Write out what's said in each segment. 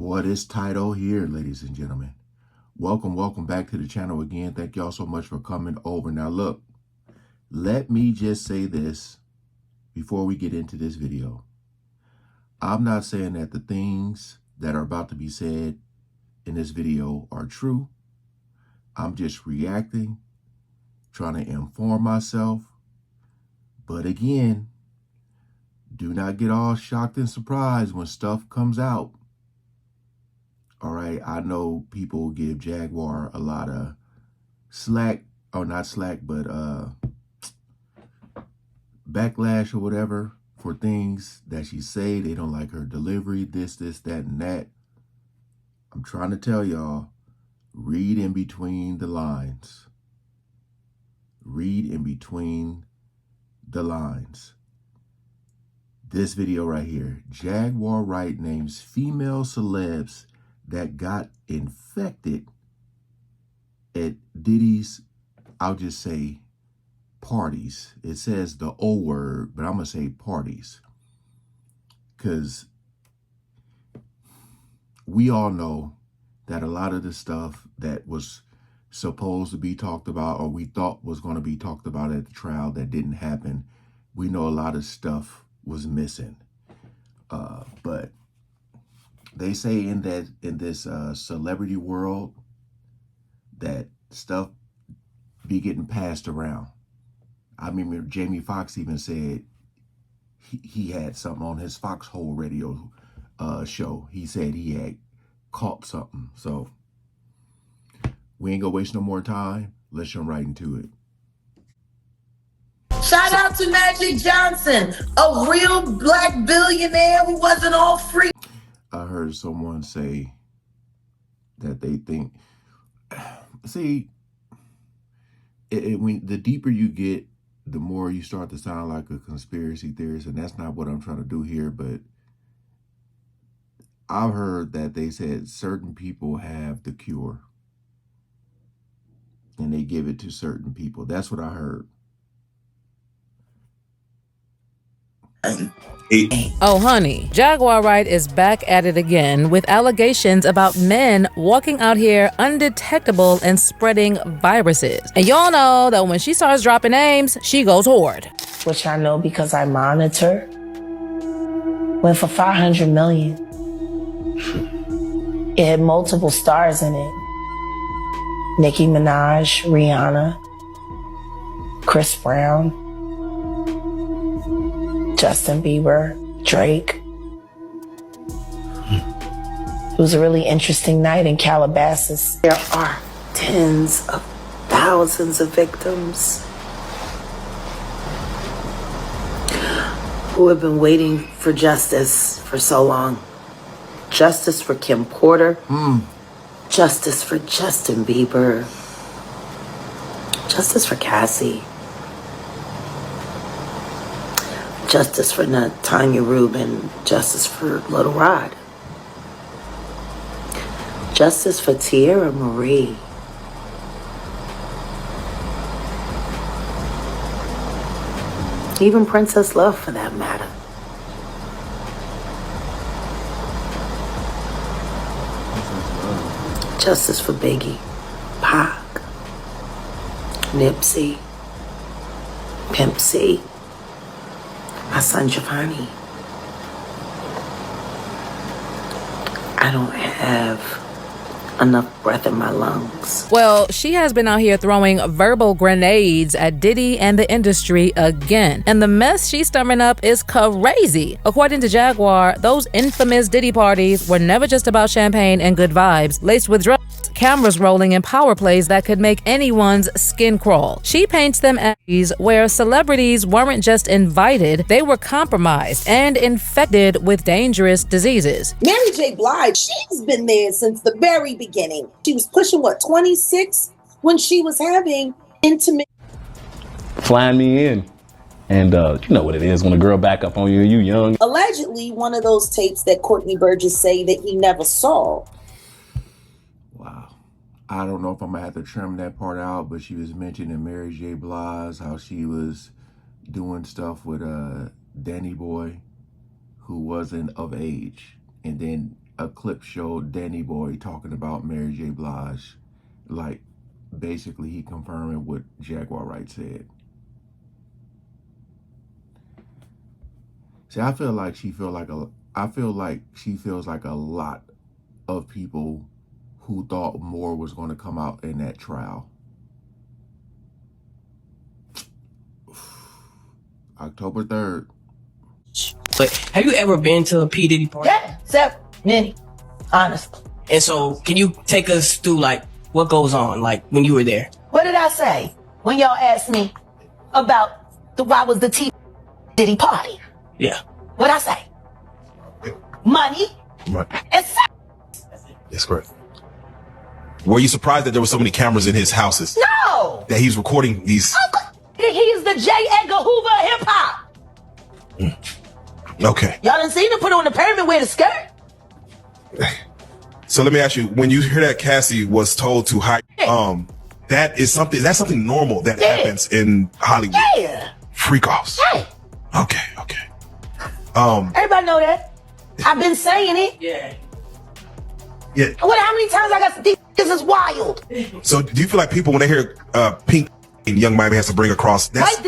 Boy, this title here, ladies and gentlemen. Welcome back to the channel again. Thank y'all so much for coming over. Now look, let me just say this before we get into this video. I'm not saying that the things that are about to be said in this video are true. I'm just reacting, trying to inform myself. But again, do not get all shocked and surprised when stuff comes out. All right, I know people give Jaguar a lot of slack, or not slack, but backlash or whatever for things that she say. They don't like her delivery, this, that, and that. I'm trying to tell y'all, read in between the lines. Read in between the lines. This video right here, Jaguar Wright names female celebs that got infected at Diddy's, I'll just say, parties. It says the O word, but I'm going to say parties. Because we all know that a lot of the stuff that was supposed to be talked about, or we thought was going to be talked about at the trial that didn't happen, we know a lot of stuff was missing. But they say in this celebrity world that stuff be getting passed around. I remember Jamie Foxx even said he had something on his Foxhole radio show. He said he had caught something. So we ain't gonna waste no more time. Let's jump right into it. Shout out to Magic Johnson, a real black billionaire who wasn't all free. I heard someone say that they think, see, when the deeper you get, the more you start to sound like a conspiracy theorist, and that's not what I'm trying to do here. But I've heard that they said certain people have the cure, and they give it to certain people. That's what I heard. Oh, honey, Jaguar Wright is back at it again with allegations about men walking out here undetectable and spreading viruses. And y'all know that when she starts dropping names, she goes hard. Which I know because I monitor. Went for 500 million. It had multiple stars in it. Nicki Minaj, Rihanna, Chris Brown, Justin Bieber, Drake. It was a really interesting night in Calabasas. There are tens of thousands of victims who have been waiting for justice for so long. Justice for Kim Porter. Justice for Justin Bieber. Justice for Cassie. Justice for Tanya Rubin. Justice for Little Rod. Justice for Tierra Marie. Even Princess Love, for that matter. Justice for Biggie, Pac, Nipsey, Pimp C, my son Giovanni. I don't have enough breath in my lungs. Well, she has been out here throwing verbal grenades at Diddy and the industry again. And the mess she's stirring up is crazy. According to Jaguar, those infamous Diddy parties were never just about champagne and good vibes, laced with drugs, cameras rolling, and power plays that could make anyone's skin crawl. She paints them as where celebrities weren't just invited, they were compromised and infected with dangerous diseases. Mary J. Blige, she's been there since the very beginning. She was pushing, what, 26 when she was having intimate. Flying me in. And you know what it is when a girl back up on you, you young. Allegedly, one of those tapes that Courtney Burgess say that he never saw. Wow. I don't know if I'm going to have to trim that part out, but she was mentioning Mary J. Blige, how she was doing stuff with Danny Boy, who wasn't of age. And then a clip showed Danny Boy talking about Mary J. Blige, like basically he confirming what Jaguar Wright said. See, I feel like she feels like a lot of people who thought more was going to come out in that trial. October 3rd. But have you ever been to a P. Diddy party? Yeah, many, honestly. And so, can you take us through, like, what goes on, like, when you were there? What did I say when y'all asked me about why was the T Diddy party? Yeah. What'd I say? Money Right. and sex. That's correct. Were you surprised that there were so many cameras in his houses? No! That he's recording these? He's the J. Edgar Hoover of hip hop. Okay. Y'all done seen him put on the pyramid with a skirt? So let me ask you, when you hear that Cassie was told to hide, that's something normal that happens in Hollywood. Yeah. Freak offs. Hey, Okay. everybody know that. I've been saying it. Yeah. Yeah. How many times I got this is wild. So do you feel like people, when they hear Pink and Young Miami has to bring across, that's Right,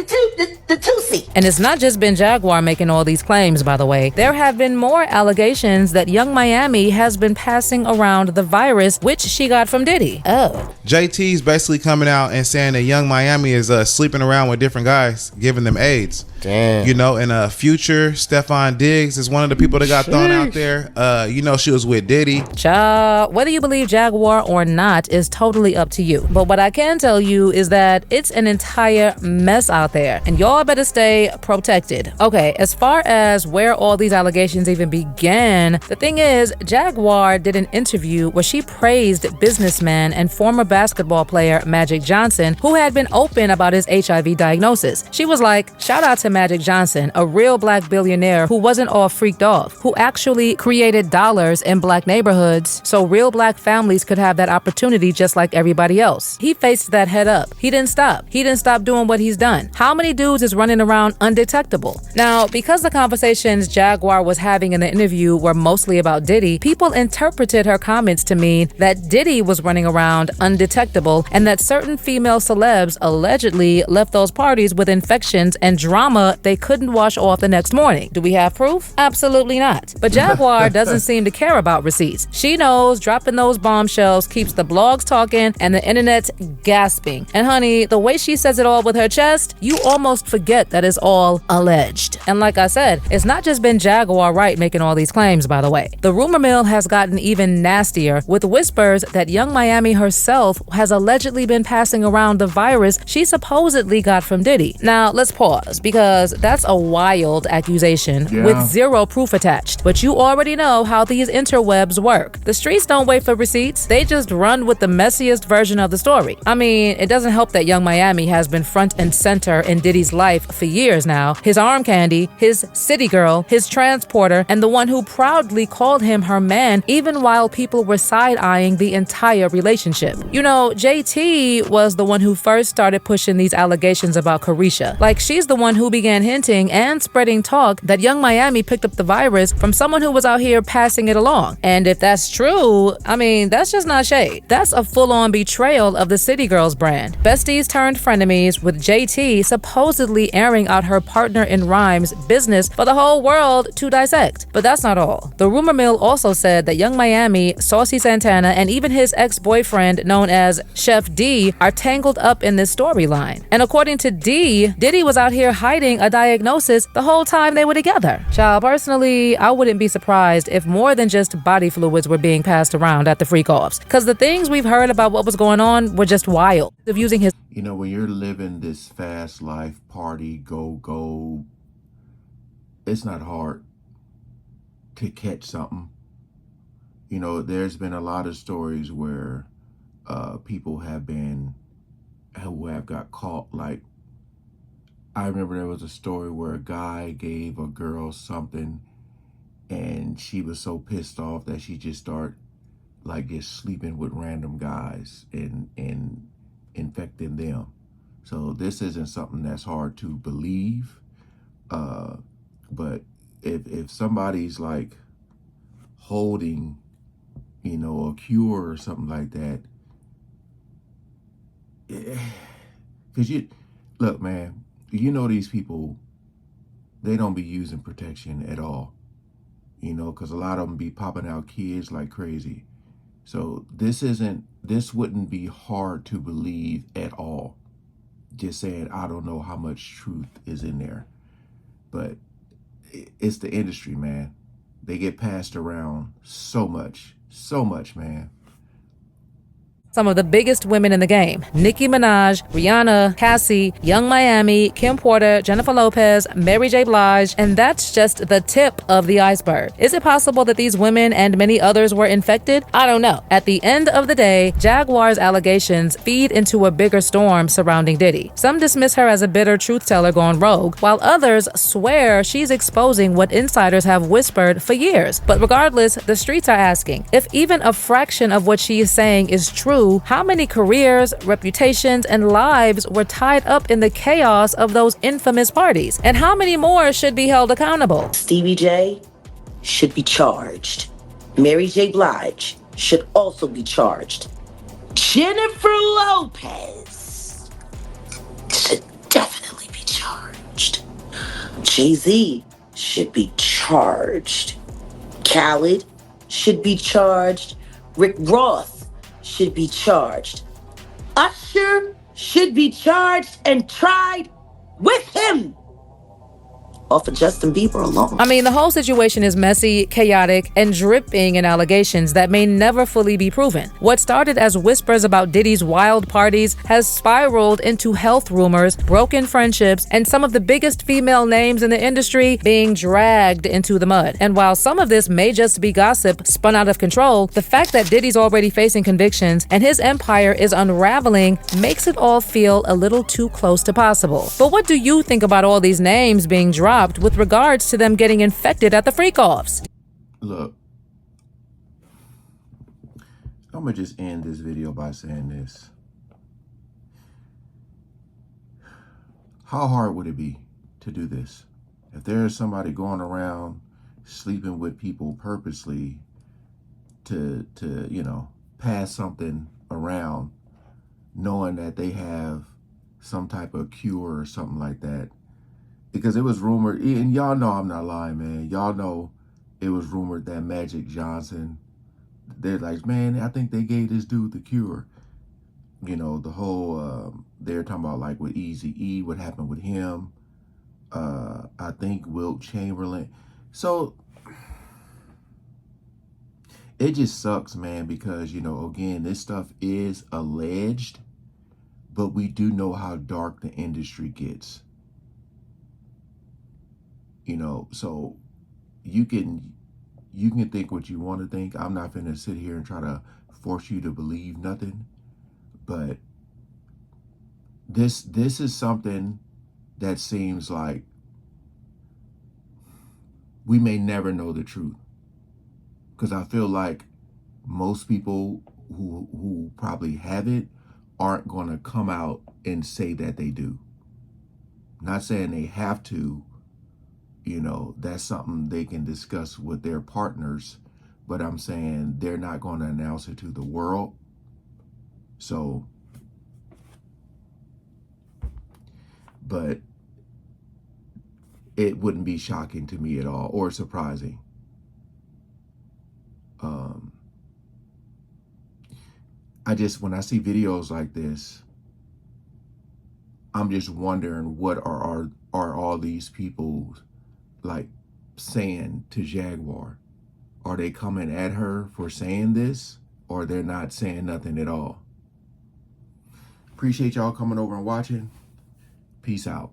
the two-seat. And it's not just been Jaguar making all these claims, by the way. There have been more allegations that Young Miami has been passing around the virus, which she got from Diddy. Oh. JT's basically coming out and saying that Young Miami is sleeping around with different guys, giving them AIDS. Damn. You know, and Future, Stephon Diggs is one of the people that got thrown out there. You know, she was with Diddy. Child, whether you believe Jaguar or not is totally up to you. But what I can tell you is that it's an entire mess out there, and y'all better stay protected. Okay, as far as where all these allegations even began, the thing is, Jaguar did an interview where she praised businessman and former basketball player Magic Johnson, who had been open about his HIV diagnosis. She was like, shout out to Magic Johnson, a real black billionaire who wasn't all freaked off, who actually created dollars in black neighborhoods so real black families could have that opportunity just like everybody else. He faced that head up. He didn't stop. He didn't stop doing what he's done. How many dudes is running around undetectable? Now, because the conversations Jaguar was having in the interview were mostly about Diddy, people interpreted her comments to mean that Diddy was running around undetectable and that certain female celebs allegedly left those parties with infections and drama they couldn't wash off the next morning. Do we have proof? Absolutely not. But Jaguar doesn't seem to care about receipts. She knows dropping those bombshells keeps the blogs talking and the internet gasping. And honey, the way she says it all with her chest, you almost forget that it's all alleged. And like I said, it's not just been Jaguar Wright making all these claims, by the way. The rumor mill has gotten even nastier with whispers that Young Miami herself has allegedly been passing around the virus she supposedly got from Diddy. Now, let's pause because that's a wild accusation with zero proof attached. But you already know how these interwebs work. The streets don't wait for receipts. They just run with the messiest version of the story. I mean, it doesn't help that Young Miami has been front and center in Diddy's life for years now. His arm candy, his city girl, his transporter, and the one who proudly called him her man even while people were side-eyeing the entire relationship. You know, JT was the one who first started pushing these allegations about Carisha. Like, she's the one who began hinting and spreading talk that Young Miami picked up the virus from someone who was out here passing it along. And if that's true, I mean, that's just not shade. That's a full-on betrayal of the City Girls brand. Besties turned frenemies, with JT supposedly airing out her partner in rhyme's business for the whole world to dissect. But that's not all. The rumor mill also said that Young Miami, Saucy Santana, and even his ex-boyfriend known as Chef D are tangled up in this storyline. And according to D, Diddy was out here hiding a diagnosis the whole time they were together. Child, personally, I wouldn't be surprised if more than just body fluids were being passed around at the freak-offs, because the things we've heard about what was going on were just wild. Of using his You know, when you're living this fast life, party, go, it's not hard to catch something. You know, there's been a lot of stories where people who have got caught. Like, I remember there was a story where a guy gave a girl something and she was so pissed off that she just started like just sleeping with random guys and infecting them. So this isn't something that's hard to believe. But if somebody's like holding you know, a cure or something like that. Because look, man, you know, these people, they don't be using protection at all, you know, because a lot of them be popping out kids like crazy. So this wouldn't be hard to believe at all. Just saying, I don't know how much truth is in there, but it's the industry, man. They get passed around so much, man. Some of the biggest women in the game: Nicki Minaj, Rihanna, Cassie, Young Miami, Kim Porter, Jennifer Lopez, Mary J. Blige, and that's just the tip of the iceberg. Is it possible that these women and many others were infected? I don't know. At the end of the day, Jaguar's allegations feed into a bigger storm surrounding Diddy. Some dismiss her as a bitter truth teller gone rogue, while others swear she's exposing what insiders have whispered for years. But regardless, the streets are asking, if even a fraction of what she is saying is true, how many careers, reputations, and lives were tied up in the chaos of those infamous parties? And how many more should be held accountable? Stevie J should be charged. Mary J. Blige should also be charged. Jennifer Lopez should definitely be charged. Jay-Z should be charged. Khaled should be charged. Rick Ross should be charged. Usher should be charged and tried with him. Off of Justin Bieber alone. I mean, the whole situation is messy, chaotic, and dripping in allegations that may never fully be proven. What started as whispers about Diddy's wild parties has spiraled into health rumors, broken friendships, and some of the biggest female names in the industry being dragged into the mud. And while some of this may just be gossip spun out of control, the fact that Diddy's already facing convictions and his empire is unraveling makes it all feel a little too close to possible. But what do you think about all these names being dropped with regards to them getting infected at the freak-offs? Look, I'm gonna just end this video by saying this. How hard would it be to do this? If there's somebody going around sleeping with people purposely to you know, pass something around, knowing that they have some type of cure or something like that. Because it was rumored, and y'all know I'm not lying, man. Y'all know it was rumored that Magic Johnson, they're like, man, I think they gave this dude the cure. You know, the whole, they're talking about like with Eazy-E, what happened with him. I think Wilt Chamberlain. So it just sucks, man, because, you know, again, this stuff is alleged, but we do know how dark the industry gets. You know, so you can think what you want to think. I'm not finna sit here and try to force you to believe nothing. But this is something that seems like we may never know the truth. Because I feel like most people who probably have it aren't going to come out and say that they do. Not saying they have to. You know, that's something they can discuss with their partners, but I'm saying they're not going to announce it to the world. So, but it wouldn't be shocking to me at all or surprising. When I see videos like this, I'm just wondering, what are all these people like saying to Jaguar? Are they coming at her for saying this, or they're not saying nothing at all? Appreciate y'all coming over and watching. Peace out.